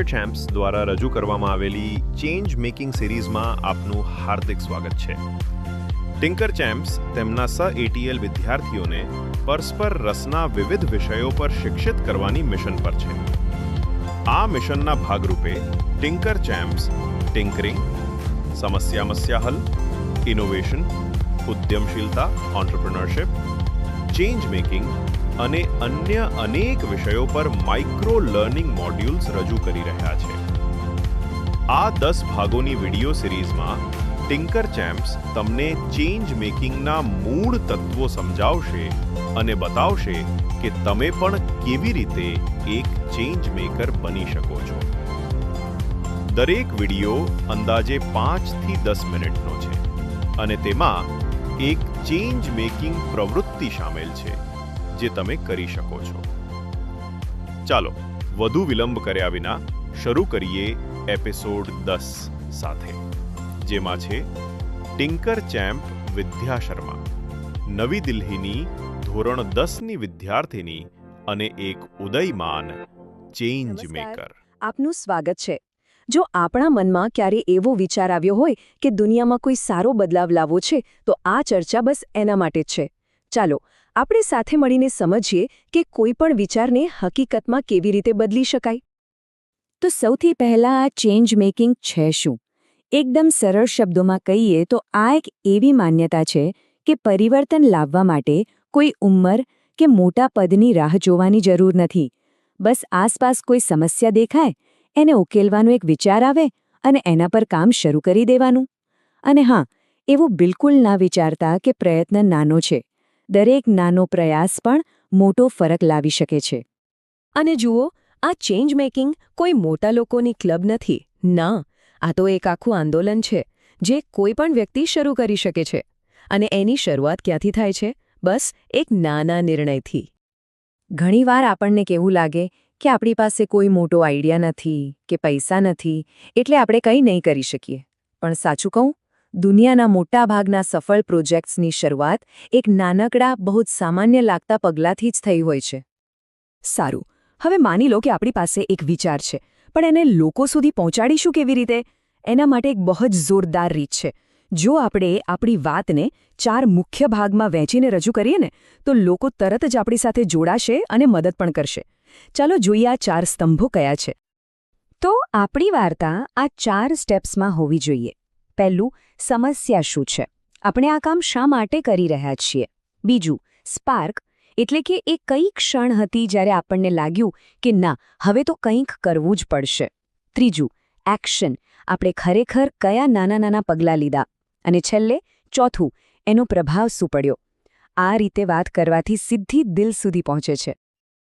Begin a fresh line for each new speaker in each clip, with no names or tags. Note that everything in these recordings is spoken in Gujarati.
ટિંકર ચેમ્પ્સ દ્વારા રજૂ કરવામાં આવેલી ચેન્જ મેકિંગ સિરીઝમાં આપનું હાર્દિક સ્વાગત છે. ટિંકર ચેમ્પ્સ તેમના સહ-ATL વિદ્યાર્થીઓને પરસ્પર રસના વિવિધ વિષયો પર શિક્ષિત કરવાની મિશન પર છે. આ મિશનના ભાગરૂપે ટિંકર ચેમ્પ્સ ટિંકરિંગ, સમસ્યા હલ, ઇનોવેશન, ઉદ્યમશીલતા (ઓન્ટરપ્રિન્યોરશિપ), ચેન્જ મેકિંગ અને અન્ય અનેક વિષયો પર માઇક્રો લર્નિંગ મોડ્યુલ્સ રજૂ કરી રહ્યા છે. આ 10 ભાગોની વિડિયો સિરીઝમાં ટિંકર ચેમ્પ્સ તમને ચેન્જ મેકિંગના મૂળ તત્વો સમજાવશે અને બતાવશે કે તમે પણ કેવી રીતે એક ચેન્જ મેકર બની શકો છો. દરેક વિડિયો અંદાજે 5 થી 10 મિનિટનો છે અને તેમાં એક ચેન્જ મેકિંગ પ્રવૃત્તિ શામેલ છે જે તમે કરી શકો છો. ચાલો વધુ વિલંબ કર્યા વિના શરૂ કરીએ એપિસોડ 10 સાથે, જેમાં છે ટિંકર ચેમ્પ વિદ્યા શર્મા, નવી દિલ્હીની ધોરણ 10ની વિદ્યાર્થીની અને એક ઉદયમાન ચેન્જ મેકર.
આપનું સ્વાગત છે. જો આપણા મનમાં ક્યારે એવો વિચાર આવ્યો હોય કે દુનિયામાં કોઈ સારો બદલાવ લાવવો છે, તો આ ચર્ચા બસ એના માટે જ છે. ચાલો આપણે સાથે મળીને સમજીએ કે કોઈ પણ વિચારને હકીકતમાં કેવી રીતે બદલી શકાય. તો સૌથી પહેલાં આ ચેન્જ મેકિંગ છે શું? એકદમ સરળ શબ્દોમાં કહીએ તો આ એક એવી માન્યતા છે કે પરિવર્તન લાવવા માટે કોઈ ઉંમર કે મોટા પદની રાહ જોવાની જરૂર નથી. બસ આસપાસ કોઈ સમસ્યા દેખાય, એને ઉકેલવાનો એક વિચાર આવે અને એના પર કામ શરૂ કરી દેવાનું. અને હા, એવું બિલકુલ ના વિચારતા કે પ્રયત્ન નાનો છે. દરેક નાનો પ્રયાસ પણ મોટો ફરક લાવી શકે છે. અને જુઓ, આ ચેન્જ મેકિંગ કોઈ મોટા લોકોની ક્લબ નથી. ના, આ તો એક આખું આંદોલન છે જે કોઈ પણ વ્યક્તિ શરૂ કરી શકે છે. અને એની શરૂઆત ક્યાંથી થાય છે? બસ એક નાના નિર્ણયથી. ઘણીવાર આપણને કેવું લાગે કે આપણી પાસે કોઈ મોટો આઈડિયા નથી કે પૈસા નથી, એટલે આપણે કંઈ નહીં કરી શકીએ. પણ સાચું કહું, દુનિયાના મોટાભાગના સફળ પ્રોજેક્ટ્સની શરૂઆત એક નાનકડા, બહુ જ સામાન્ય લાગતા પગલાંથી જ થઈ હોય છે. સારું, હવે માની લો કે આપણી પાસે એક વિચાર છે, પણ એને લોકો સુધી પહોંચાડીશું કેવી રીતે? એના માટે એક બહુ જ જોરદાર રીત છે. જો આપણે આપણી વાતને 4 મુખ્ય ભાગમાં વહેંચીને રજૂ કરીએ ને, તો લોકો તરત જ આપણી સાથે જોડાશે અને મદદ પણ કરશે. ચાલો જોઈએ આ 4 સ્તંભો કયા છે. તો આપણી વાર્તા આ 4 સ્ટેપ્સમાં હોવી જોઈએ. પહેલું, સમસ્યા શું છે? આપણે આ કામ શા માટે કરી રહ્યા છીએ? બીજું, સ્પાર્ક, એટલે કે એ કઈ ક્ષણ હતી જ્યારે આપણને લાગ્યું કે ના, હવે તો કંઈક કરવું જ પડશે. ત્રીજું, એક્શન, આપણે ખરેખર કયા નાના પગલાં લીધા? અને છેલ્લે ચોથું, એનો પ્રભાવ શું પડ્યો? આ રીતે વાત કરવાથી સીધી દિલ સુધી પહોંચે છે.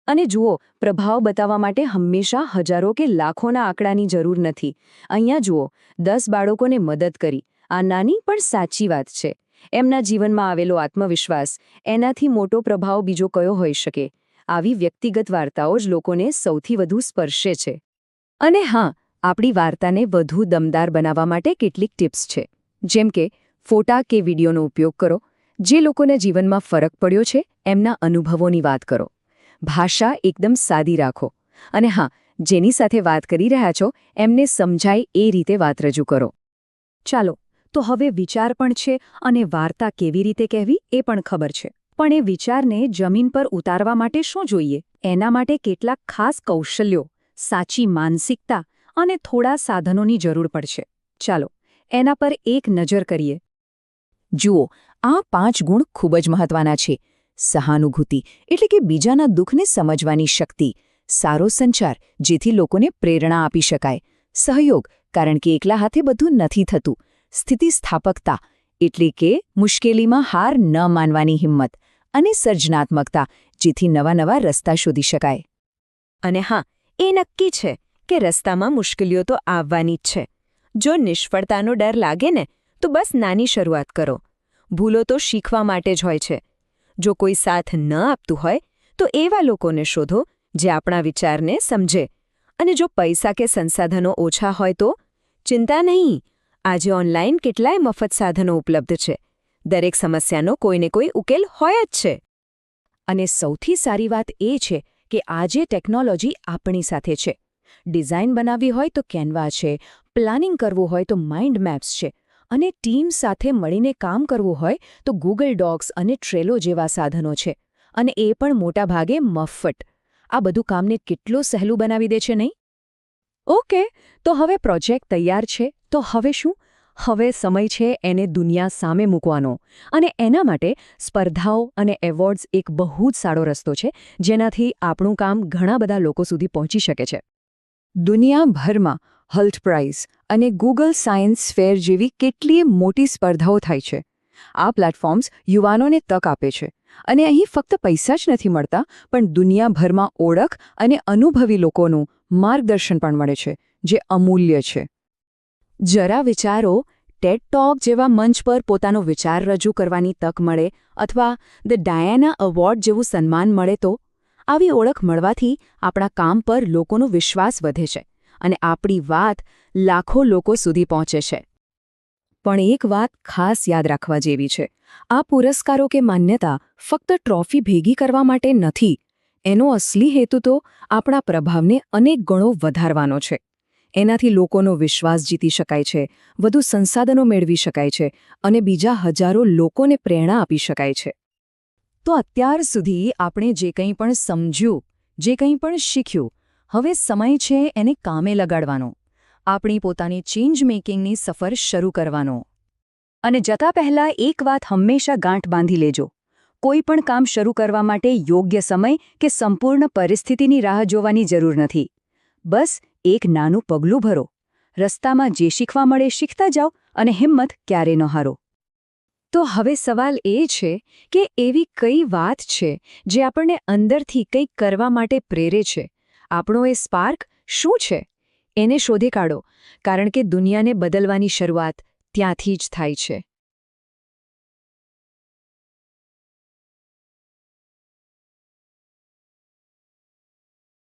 અને જુઓ, પ્રભાવ બતાવવા માટે હંમેશા હજારો કે લાખોના આંકડાની જરૂર નથી. અહીંયા જુઓ, 10 બાળકોને મદદ કરી. આ નાની પણ સાચી વાત છે. એમના જીવનમાં આવેલો આત્મવિશ્વાસ, એનાથી મોટો પ્રભાવ બીજો કયો હોઈ શકે? આવી વ્યક્તિગત વાર્તાઓ જ લોકોને સૌથી વધુ સ્પર્શે છે. અને હા, આપણી વાર્તાને વધુ દમદાર બનાવવા માટે કેટલીક ટિપ્સ છે. જેમ કે ફોટા કે વિડીયોનો ઉપયોગ કરો. જે લોકોના જીવનમાં ફરક પડ્યો છે, એમના અનુભવોની વાત કરો. ભાષા એકદમ સાદી રાખો. અને હા, જેની સાથે વાત કરી રહ્યા છો એમને સમજાય એ રીતે વાત રજૂ કરો. ચાલો, તો હવે વિચાર પણ છે અને વાર્તા કેવી રીતે કહેવી એ પણ ખબર છે. પણ એ વિચારને જમીન પર ઉતારવા માટે શું જોઈએ? એના માટે કેટલાક ખાસ કૌશલ્યો, સાચી માનસિકતા અને થોડા સાધનોની જરૂર પડશે. ચાલો, એના પર એક નજર કરીએ. જુઓ, આ 5 ગુણ ખૂબ જ મહત્વના છે. સહાનુભૂતિ, એટલે કે બીજાના દુઃખને સમજવાની શક્તિ. સારો સંચાર, જેથી લોકોને પ્રેરણા આપી શકાય. સહયોગ, કારણ કે એકલા હાથે બધું નથી થતું. સ્થિતિસ્થાપકતા, એટલે કે મુશ્કેલીમાં હાર ન માનવાની હિંમત. અને સર્જનાત્મકતા, જેથી નવા રસ્તા શોધી શકાય. અને હા, એ નક્કી છે કે રસ્તામાં મુશ્કેલીઓ તો આવવાની જ છે. જો નિષ્ફળતાનો ડર લાગે ને, તો બસ નાની શરૂઆત કરો. ભૂલો તો શીખવા માટે જ હોય છે. જો કોઈ સાથ ન આપતું હોય, તો એવા લોકોને શોધો જે આપણા વિચારને સમજે. અને જો પૈસા કે સંસાધનો ઓછા હોય તો ચિંતા નહીં. આજે ઓનલાઈન કેટલાય મફત સાધનો ઉપલબ્ધ છે. દરેક સમસ્યાનો કોઈને કોઈ ઉકેલ હોય જ છે. અને સૌથી સારી વાત એ છે કે આજે ટેકનોલોજી આપણી સાથે છે. ડિઝાઇન બનાવવી હોય તો કેનવા છે, પ્લાનિંગ કરવું હોય તો માઇન્ડ મેપ્સ છે, અને ટીમ સાથે મળીને કામ કરવું હોય તો ગૂગલ ડોક્સ અને ટ્રેલો જેવા સાધનો છે, અને એ પણ મોટાભાગે મફત. આ બધું કામને કેટલું સહેલું બનાવી દે છે, નહીં? ઓકે, તો હવે પ્રોજેક્ટ તૈયાર છે, તો હવે શું? હવે સમય છે એને દુનિયા સામે મૂકવાનો, અને એના માટે સ્પર્ધાઓ અને એવોર્ડ્સ એક બહુ જ સારો રસ્તો છે, જેનાથી આપણું કામ ઘણા બધા લોકો સુધી પહોંચી શકે છે. દુનિયાભરમાં હલ્ટ પ્રાઇઝ અને ગૂગલ સાયન્સ ફેર જેવી કેટલીય મોટી સ્પર્ધાઓ થાય છે. આ પ્લેટફોર્મ્સ યુવાનોને તક આપે છે, અને અહીં ફક્ત પૈસા જ નથી મળતા, પણ દુનિયાભરમાં ઓળખ અને અનુભવી લોકોનું માર્ગદર્શન પણ મળે છે, જે અમૂલ્ય છે. જરા વિચારો, ટેડ ટોક જેવા મંચ પર પોતાનો વિચાર રજૂ કરવાની તક મળે, અથવા ધ ડાયાના એવોર્ડ જેવું સન્માન મળે તો? આવી ઓળખ મળવાથી આપણા કામ પર લોકોનો વિશ્વાસ વધે છે, અને આપણી વાત લાખો લોકો સુધી પહોંચે છે. પણ એક વાત ખાસ યાદ રાખવા જેવી છે. આ પુરસ્કારો કે માન્યતા ફક્ત ટ્રોફી ભેગી કરવા માટે નથી. એનો અસલી હેતુ તો આપણા પ્રભાવને અનેક ગણો વધારવાનો છે. એનાથી લોકોનો વિશ્વાસ જીતી શકાય છે, વધુ સંસાધનો મેળવી શકાય છે, અને બીજા હજારો લોકોને પ્રેરણા આપી શકાય છે. તો અત્યાર સુધી આપણે જે કંઈ પણ સમજ્યું, જે કંઈ પણ શીખ્યું, હવે સમય છે એને કામે લગાડવાનો, આપણી પોતાની ચેન્જ મેકિંગની સફર શરૂ કરવાનો. અને જતા પહેલાં એક વાત હંમેશા ગાંઠ બાંધી લેજો: કોઈ પણ કામ શરૂ કરવા માટે યોગ્ય સમય કે સંપૂર્ણ પરિસ્થિતિની રાહ જોવાની જરૂર નથી. બસ એક નાનું પગલું ભરો, રસ્તામાં જે શીખવા મળે શીખતા જાઓ, અને હિંમત ક્યારે ન હારો. તો હવે સવાલ એ છે કે એવી કઈ વાત છે જે આપણને અંદરથી કંઈક કરવા માટે પ્રેરે છે? આપણો એ સ્પાર્ક શું છે? એને શોધી કાઢો, કારણ કે દુનિયાને બદલવાની શરૂઆત ત્યાંથી જ થાય છે.